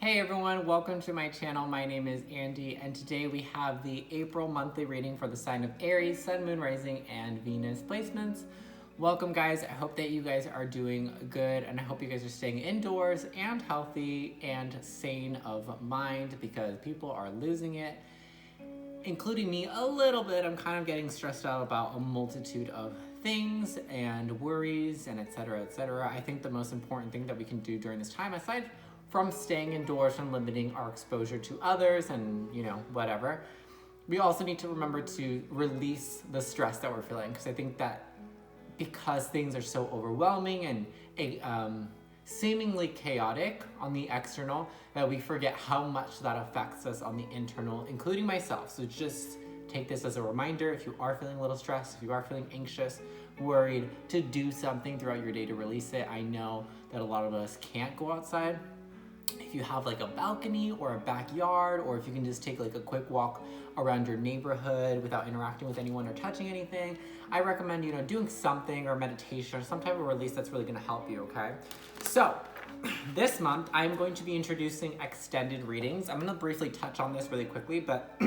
Hey everyone, welcome to my channel. My name is Andy, and today we have the April monthly reading for the sign of Aries, Sun, Moon, Rising, and Venus placements. Welcome guys, I hope that you guys are doing good, and I hope you guys are staying indoors and healthy and sane of mind because people are losing it, including me a little bit. I'm kind of getting stressed out about a multitude of things and worries and etc. etc. I think the most important thing that we can do during this time, aside from staying indoors and limiting our exposure to others and whatever, we also need to remember to release the stress that we're feeling, because I think that because things are so overwhelming and seemingly chaotic on the external, that we forget how much that affects us on the internal, including myself. So just take this as a reminder. If you are feeling a little stressed, if you are feeling anxious, worried, to do something throughout your day to release it. I know that a lot of us can't go outside. If you have like a balcony or a backyard, or if you can just take like a quick walk around your neighborhood without interacting with anyone or touching anything, I recommend doing something, or meditation or some type of release that's really going to help you. Okay, so this month I'm going to be introducing extended readings. I'm going to briefly touch on this really quickly, but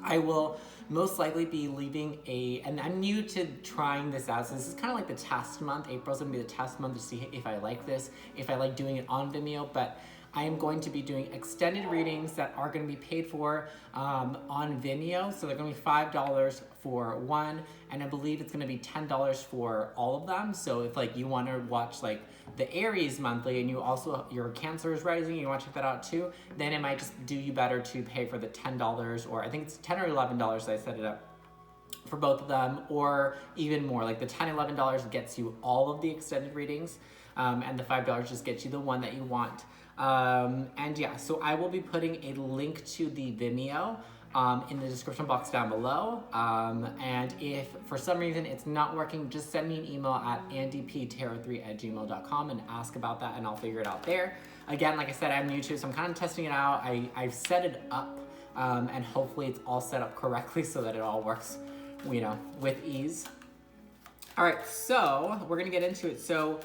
I will most likely be leaving and I'm new to trying this out, so this is kind of like the test month. April's gonna be the test month to see if I like this, if I like doing it on Vimeo, but I am going to be doing extended readings that are going to be paid for on Vimeo. So they're going to be $5 for one, and I believe it's going to be $10 for all of them. So if like you want to watch like the Aries monthly, and your Cancer is rising, and you want to check that out too, then it might just do you better to pay for the $10, or I think it's $10 or $11 that I set it up for both of them, or even more. Like the $10, $11 gets you all of the extended readings, and the $5 just gets you the one that you want. And yeah, so I will be putting a link to the Vimeo in the description box down below. And if for some reason it's not working, just send me an email at andyptarot3@gmail.com and ask about that, and I'll figure it out there. Again, like I said, I'm new to it, so I'm kind of testing it out. I've set it up, and hopefully it's all set up correctly so that it all works, with ease. All right, so we're gonna get into it. So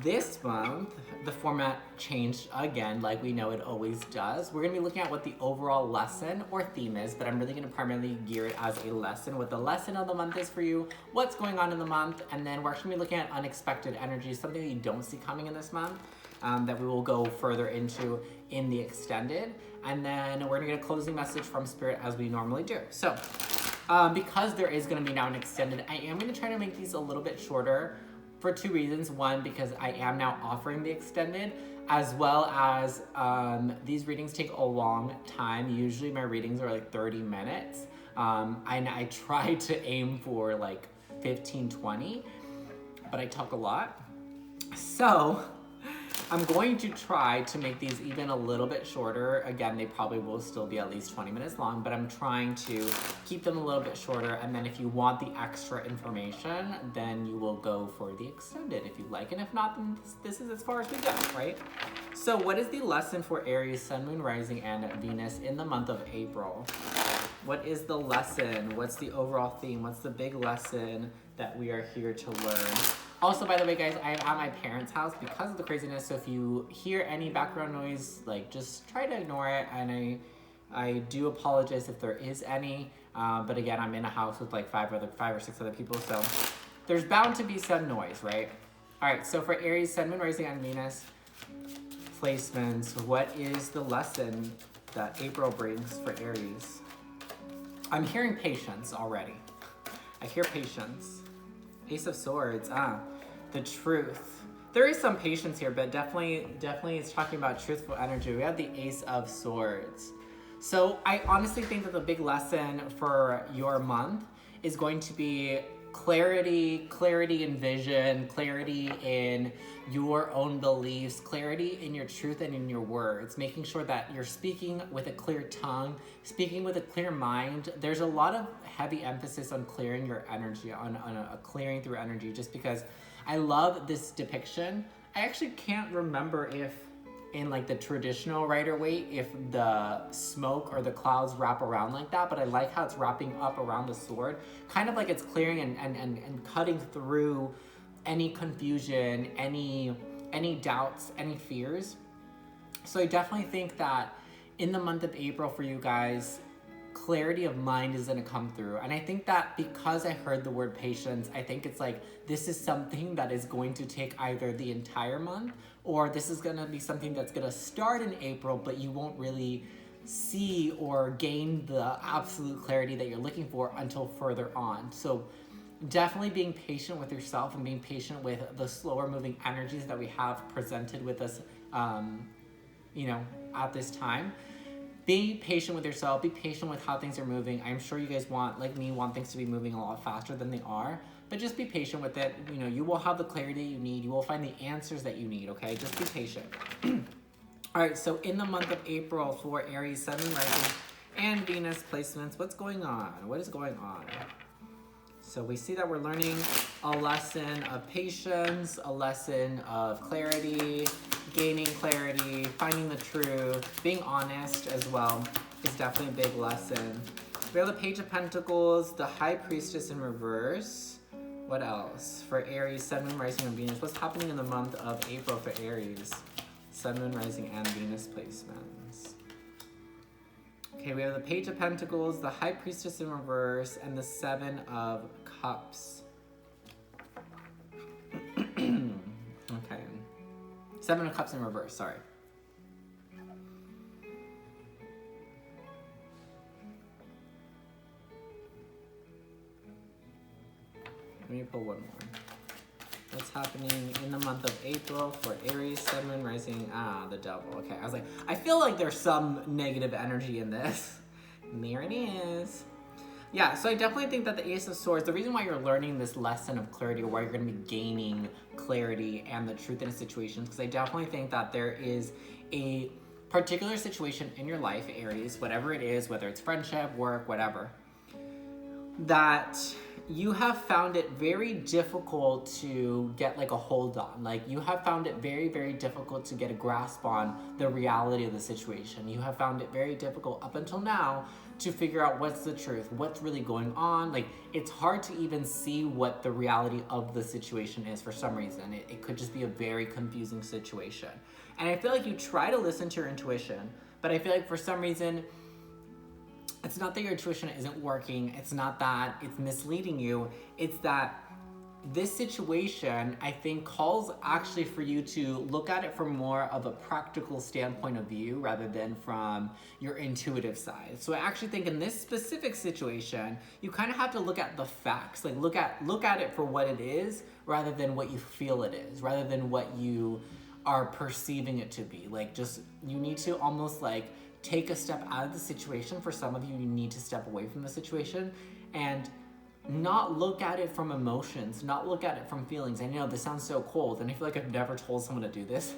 this month, the format changed again, like we know it always does. We're gonna be looking at what the overall lesson or theme is, but I'm really gonna primarily gear it as a lesson, what the lesson of the month is for you, what's going on in the month, and then we're actually gonna be looking at unexpected energies, something that you don't see coming in this month, that we will go further into in the extended. And then we're gonna get a closing message from Spirit as we normally do. So, because there is gonna be now an extended, I am gonna try to make these a little bit shorter, for two reasons. One, because I am now offering the extended, as well as these readings take a long time. Usually my readings are like 30 minutes. I try to aim for like 15, 20, but I talk a lot. So I'm going to try to make these even a little bit shorter. Again, they probably will still be at least 20 minutes long, but I'm trying to keep them a little bit shorter. And then if you want the extra information, then you will go for the extended if you like. And if not, then this is as far as we go, right? So what is the lesson for Aries, Sun, Moon, Rising, and Venus in the month of April? What is the lesson? What's the overall theme? What's the big lesson that we are here to learn? Also, by the way, guys, I am at my parents' house because of the craziness, so if you hear any background noise, like, just try to ignore it, and I do apologize if there is any, but again, I'm in a house with like five or six other people, so there's bound to be some noise, right? All right, so for Aries, Sun, Moon, Rising, and Venus placements, what is the lesson that April brings for Aries? I'm hearing patience already. I hear patience. Ace of Swords, the truth. There is some patience here, but definitely it's talking about truthful energy. We have the Ace of Swords. So I honestly think that the big lesson for your month is going to be clarity in vision, clarity in your own beliefs, clarity in your truth and in your words, making sure that you're speaking with a clear tongue, speaking with a clear mind. There's a lot of heavy emphasis on clearing your energy, on a clearing through energy, just because I love this depiction. I actually can't remember if in like the traditional Rider-Waite, if the smoke or the clouds wrap around like that, but I like how it's wrapping up around the sword, kind of like it's clearing and cutting through any confusion, any doubts, any fears. So I definitely think that in the month of April for you guys, clarity of mind is going to come through. And I think that because I heard the word patience, I think it's like this is something that is going to take either the entire month, or this is going to be something that's going to start in April, but you won't really see or gain the absolute clarity that you're looking for until further on. So definitely being patient with yourself and being patient with the slower moving energies that we have presented with us, at this time. Be patient with yourself. Be patient with how things are moving. I'm sure you guys like me, want things to be moving a lot faster than they are. But just be patient with it. You will have the clarity you need. You will find the answers that you need, okay? Just be patient. All right, so in the month of April for Aries, Sun, Moon, Rising, and Venus placements, what's going on? What is going on? So we see that we're learning a lesson of patience, a lesson of clarity, gaining clarity, finding the truth, being honest as well is definitely a big lesson. We have the Page of Pentacles, the High Priestess in reverse. What else? For Aries, Sun, Moon, Rising, and Venus. What's happening in the month of April for Aries? Sun, Moon, Rising, and Venus placements. Okay, we have the Page of Pentacles, the High Priestess in reverse, and the Seven of Cups. Okay. Seven of Cups in reverse, sorry. Let me pull one more. What's happening in the month of April for Aries, Sun, Moon, Rising? The Devil. Okay, I was like, I feel like there's some negative energy in this. And there it is. Yeah, so I definitely think that the Ace of Swords, the reason why you're learning this lesson of clarity, or why you're going to be gaining clarity and the truth in a situation, because I definitely think that there is a particular situation in your life, Aries, whatever it is, whether it's friendship, work, whatever, that you have found it very difficult to get like a hold on. Like you have found it very, very difficult to get a grasp on the reality of the situation. You have found it very difficult up until now to figure out what's the truth, what's really going on. Like it's hard to even see what the reality of the situation is for some reason. It could just be a very confusing situation. And I feel like you try to listen to your intuition, but I feel like for some reason, it's not that your intuition isn't working. It's not that it's misleading you. It's that this situation, I think, calls actually for you to look at it from more of a practical standpoint of view rather than from your intuitive side. So I actually think in this specific situation, you kind of have to look at the facts, like look at it for what it is rather than what you feel it is, rather than what you are perceiving it to be. Like just, you need to almost like take a step out of the situation. For some of you, you need to step away from the situation and not look at it from emotions, not look at it from feelings. I know this sounds so cold, and I feel like I've never told someone to do this,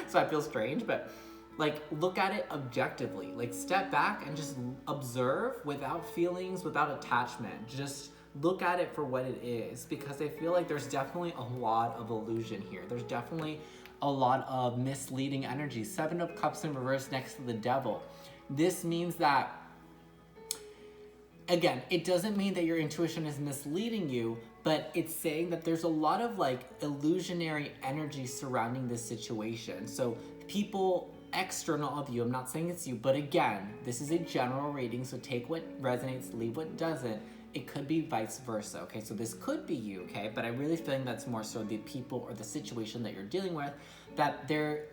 so I feel strange, but like look at it objectively. Like step back and just observe without feelings, without attachment. Just look at it for what it is, because I feel like there's definitely a lot of illusion here. There's definitely a lot of misleading energy. Seven of Cups in reverse next to the Devil. This means that, again, it doesn't mean that your intuition is misleading you, but it's saying that there's a lot of like illusionary energy surrounding this situation. So people external of you, I'm not saying it's you, but again, this is a general reading, so take what resonates, leave what doesn't. It could be vice versa, okay? So this could be you, okay? But I really feeling that's more so the people or the situation that you're dealing with, that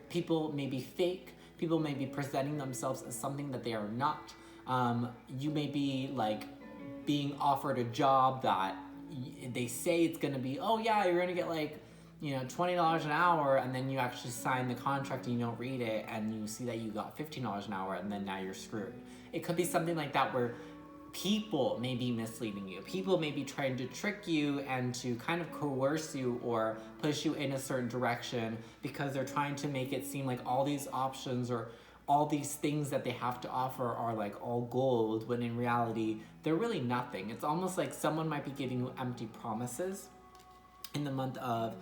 people may be fake, people may be presenting themselves as something that they are not. You may be like being offered a job that they say it's gonna be, oh yeah, you're gonna get like, $20 an hour, and then you actually sign the contract and you don't read it, and you see that you got $15 an hour, and then now you're screwed. It could be something like that where people may be misleading you. People may be trying to trick you and to kind of coerce you or push you in a certain direction because they're trying to make it seem like all these options or all these things that they have to offer are like all gold, when in reality, they're really nothing. It's almost like someone might be giving you empty promises in the month of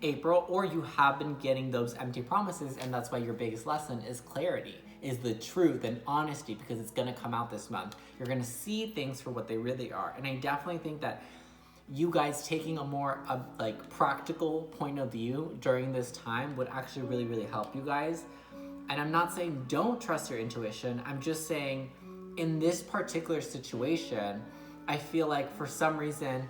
April, or you have been getting those empty promises, and that's why your biggest lesson is clarity, is the truth and honesty, because it's going to come out this month. You're going to see things for what they really are. And I definitely think that you guys taking a more like practical point of view during this time would actually really, really help you guys. And I'm not saying don't trust your intuition. I'm just saying in this particular situation, I feel like for some reason,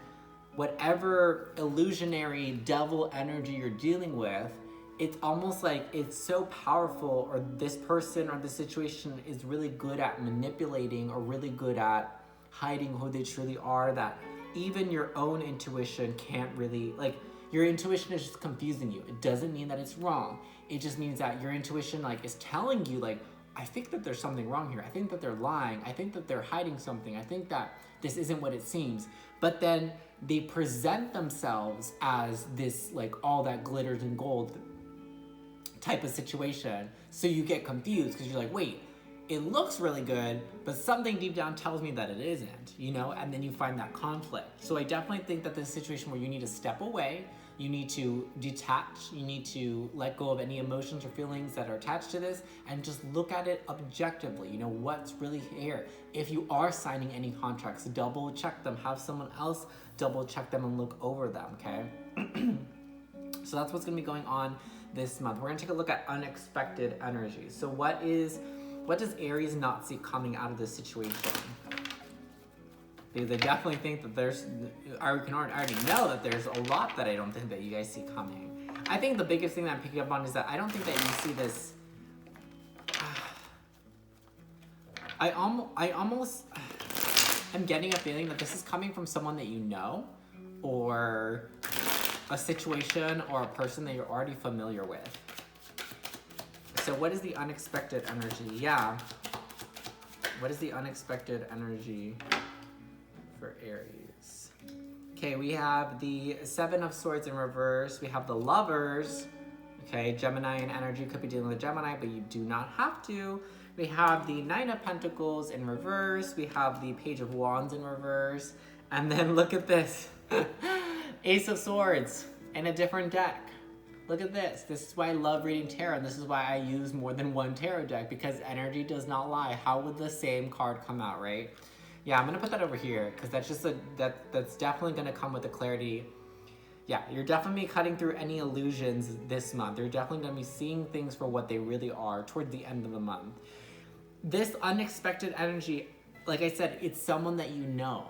whatever illusionary devil energy you're dealing with, it's almost like it's so powerful, or this person or the situation is really good at manipulating or really good at hiding who they truly are, that even your own intuition can't really, like, your intuition is just confusing you. It doesn't mean that it's wrong. It just means that your intuition like is telling you like, I think that there's something wrong here. I think that they're lying. I think that they're hiding something. I think that this isn't what it seems. But then they present themselves as this like all that glitters and gold type of situation. So you get confused because you're like, wait, it looks really good, but something deep down tells me that it isn't, you know? And then you find that conflict. So I definitely think that this is a situation where you need to step away, you need to detach, you need to let go of any emotions or feelings that are attached to this and just look at it objectively, you know, what's really here. If you are signing any contracts, double check them, have someone else double check them and look over them, okay? So that's what's gonna be going on this month. We're gonna take a look at unexpected energy. So what does Aries not see coming out of this situation? Because I definitely think that I already know that there's a lot that I don't think that you guys see coming. I think the biggest thing that I'm picking up on is that I don't think that you see this. I almost am getting a feeling that this is coming from someone that you know, or a situation or a person that you're already familiar with. So what is the unexpected energy? Yeah. What is the unexpected energy for Aries? Okay, we have the Seven of Swords in reverse. We have the Lovers. Okay, Gemini and energy, could be dealing with Gemini, but you do not have to. We have the Nine of Pentacles in reverse. We have the Page of Wands in reverse. And then look at this. Ace of Swords in a different deck. Look at this. This is why I love reading tarot, and this is why I use more than one tarot deck, because energy does not lie. How would the same card come out, right? Yeah, I'm gonna put that over here, because that's just that's definitely gonna come with the clarity. Yeah, you're definitely cutting through any illusions this month. You're definitely gonna be seeing things for what they really are toward the end of the month. This unexpected energy, like I said, it's someone that you know.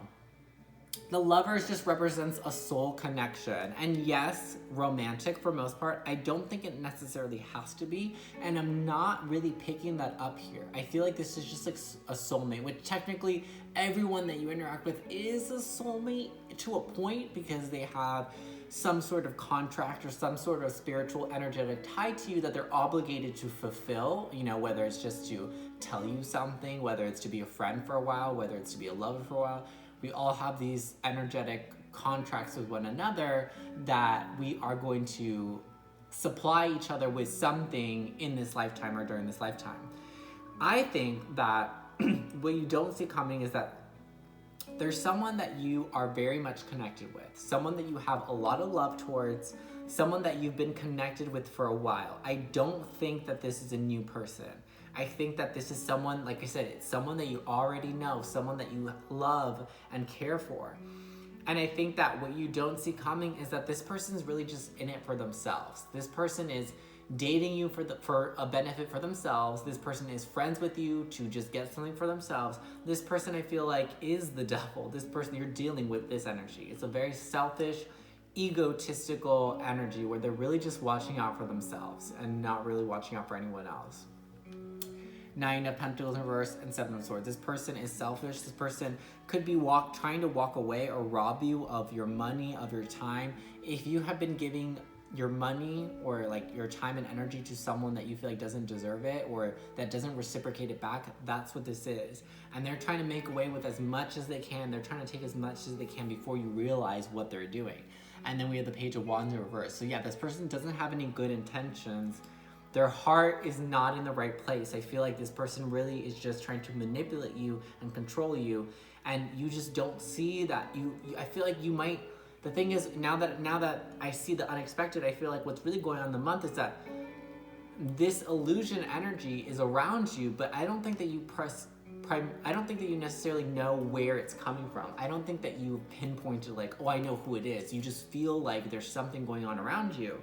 The Lovers just represents a soul connection. And yes, romantic for most part. I don't think it necessarily has to be. And I'm not really picking that up here. I feel like this is just like a soulmate, which technically everyone that you interact with is a soulmate to a point, because they have some sort of contract or some sort of spiritual energetic tie to you that they're obligated to fulfill, you know, whether it's just to tell you something, whether it's to be a friend for a while, whether it's to be a lover for a while. We all have these energetic contracts with one another that we are going to supply each other with something in this lifetime or during this lifetime. I think that what you don't see coming is that there's someone that you are very much connected with, someone that you have a lot of love towards, someone that you've been connected with for a while. I don't think that this is a new person. I think that this is someone, like I said, it's someone that you already know, someone that you love and care for. And I think that what you don't see coming is that this person's really just in it for themselves. This person is dating you for a benefit for themselves. This person is friends with you to just get something for themselves. This person, I feel like, is the devil. This person, you're dealing with this energy. It's a very selfish, egotistical energy where they're really just watching out for themselves and not really watching out for anyone else. Nine of Pentacles in reverse and Seven of Swords. This person is selfish. This person could be trying to walk away or rob you of your money, of your time. If you have been giving your money or like your time and energy to someone that you feel like doesn't deserve it or that doesn't reciprocate it back, that's what this is. And they're trying to make away with as much as they can. They're trying to take as much as they can before you realize what they're doing. And then we have the Page of Wands in reverse. So yeah, this person doesn't have any good intentions. Their heart is not in the right place. I feel like this person really is just trying to manipulate you and control you, and you just don't see that. I feel like you might. The thing is, now that I see the unexpected, I feel like what's really going on in the month is that this illusion energy is around you, but I don't think that you I don't think that you necessarily know where it's coming from. I don't think that you pinpointed like, oh, I know who it is. You just feel like there's something going on around you.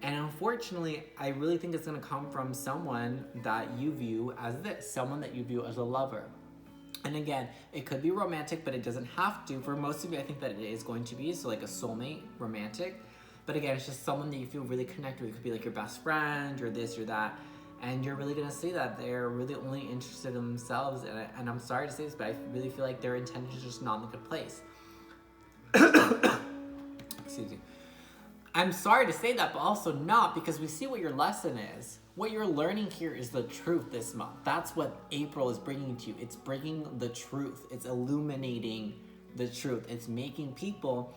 And unfortunately, I really think it's going to come from someone that you view as this, someone that you view as a lover. And again, it could be romantic, but it doesn't have to. For most of you, I think that it is going to be, so like a soulmate, romantic. But again, it's just someone that you feel really connected with. It could be like your best friend or this or that. And you're really going to see that they're really only interested in themselves. And I'm sorry to say this, but I really feel like their intention is just not in a good place. Excuse me. I'm sorry to say that, but also not, because we see what your lesson is. What you're learning here is the truth this month. That's what April is bringing to you. It's bringing the truth. It's illuminating the truth. It's making people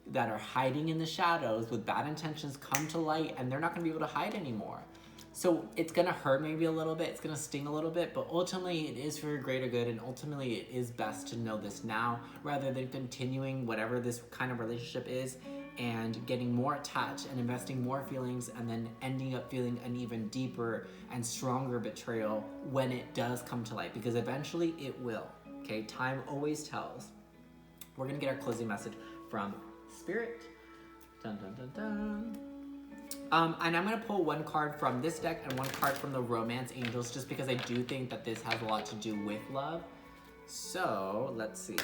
that are hiding in the shadows with bad intentions come to light, and they're not going to be able to hide anymore. So it's going to hurt maybe a little bit. It's going to sting a little bit, but ultimately it is for your greater good, and ultimately it is best to know this now rather than continuing whatever this kind of relationship is and getting more attached and investing more feelings and then ending up feeling an even deeper and stronger betrayal when it does come to light, because eventually it will. Okay, time always tells. We're going to get our closing message from Spirit. Dun, dun, dun, dun. And I'm going to pull one card from this deck and one card from the Romance Angels, just because I do think that this has a lot to do with love. So, let's see.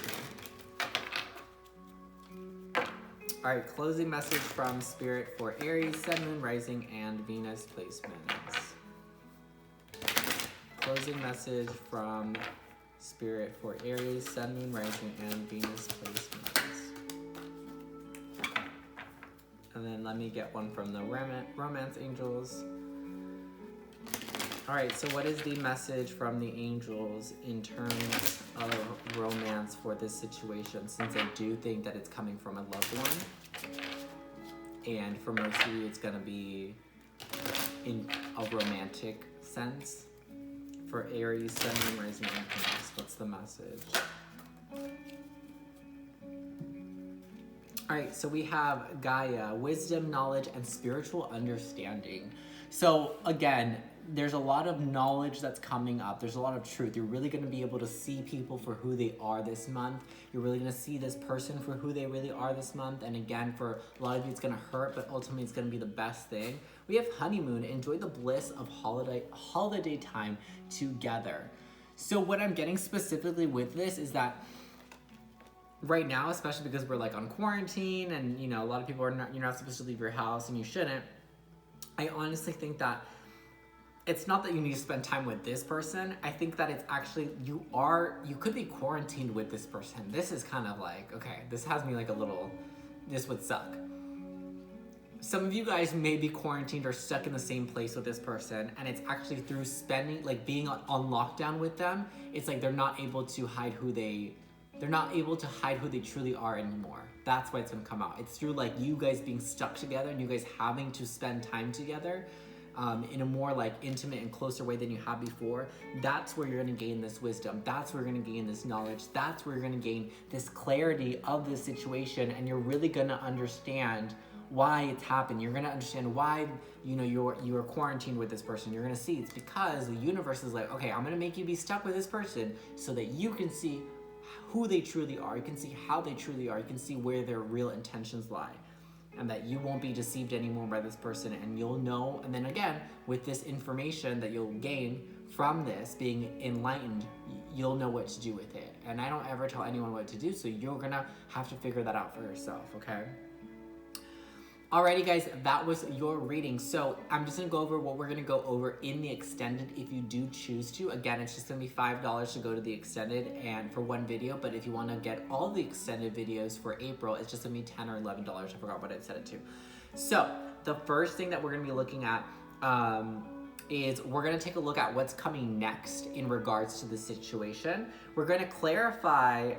Alright, closing message from Spirit for Aries, Sun, Moon, Rising, and Venus placements. Closing message from Spirit for Aries, Sun, Moon, Rising, and Venus placements. And then let me get one from the Romance Angels. Alright, so what is the message from the angels in terms of romance for this situation? Since I do think that it's coming from a loved one. And for most of you, it's going to be in a romantic sense. For Aries, Sun, Moon, Rising, and Venus, what's the message? Alright, so we have Gaia, wisdom, knowledge, and spiritual understanding. So again, there's a lot of knowledge that's coming up. There's a lot of truth. You're really going to be able to see people for who they are this month. You're really going to see this person for who they really are this month. And again, for a lot of you, it's going to hurt, but ultimately it's going to be the best thing. We have honeymoon. Enjoy the bliss of holiday time together. So what I'm getting specifically with this is that right now, especially because we're like on quarantine and you know a lot of people you're not supposed to leave your house and you shouldn't. I honestly think that it's not that you need to spend time with this person. I think that it's actually you could be quarantined with this person. This is kind of like, okay, this has me like a little, this would suck. Some of you guys may be quarantined or stuck in the same place with this person, and it's actually through spending, like being on lockdown with them, it's like they're not able to hide who they truly are anymore. That's why it's gonna come out. It's through like you guys being stuck together and you guys having to spend time together in a more like intimate and closer way than you have before. That's where you're gonna gain this wisdom. That's where you're gonna gain this knowledge. That's where you're gonna gain this clarity of the situation, and you're really gonna understand why it's happened. You're gonna understand why you're quarantined with this person. You're gonna see it's because the universe is like, okay, I'm gonna make you be stuck with this person so that you can see who they truly are. You can see how they truly are. You can see where their real intentions lie, and that you won't be deceived anymore by this person, and you'll know. And then again, with this information that you'll gain from this being enlightened, you'll know what to do with it. And I don't ever tell anyone what to do, so you're gonna have to figure that out for yourself, okay? Alrighty guys, that was your reading. So I'm just gonna go over what we're gonna go over in the extended if you do choose to. Again, it's just gonna be $5 to go to the extended and for one video, but if you wanna get all the extended videos for April, it's just gonna be $10 or $11. I forgot what I set it to. So the first thing that we're gonna be looking at is we're gonna take a look at what's coming next in regards to the situation. We're gonna clarify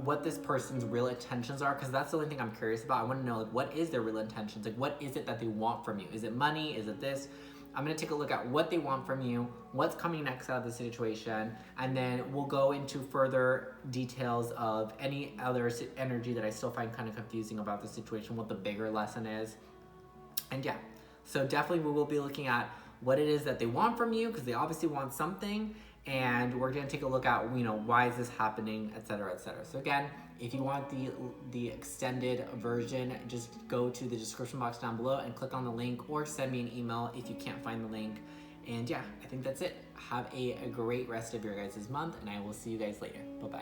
what this person's real intentions are, because that's the only thing I'm curious about. I wanna know, like, what is their real intentions? Like, what is it that they want from you? Is it money? Is it this? I'm gonna take a look at what they want from you, what's coming next out of the situation, and then we'll go into further details of any other energy that I still find kind of confusing about the situation, what the bigger lesson is. And yeah, so definitely we will be looking at what it is that they want from you, because they obviously want something, and we're gonna take a look at, you know, why is this happening, etc., etc. So again, if you want the extended version, just go to the description box down below and click on the link, or send me an email if you can't find the link. And yeah, I think that's it. Have a great rest of your guys' month, and I will see you guys later. Bye-bye.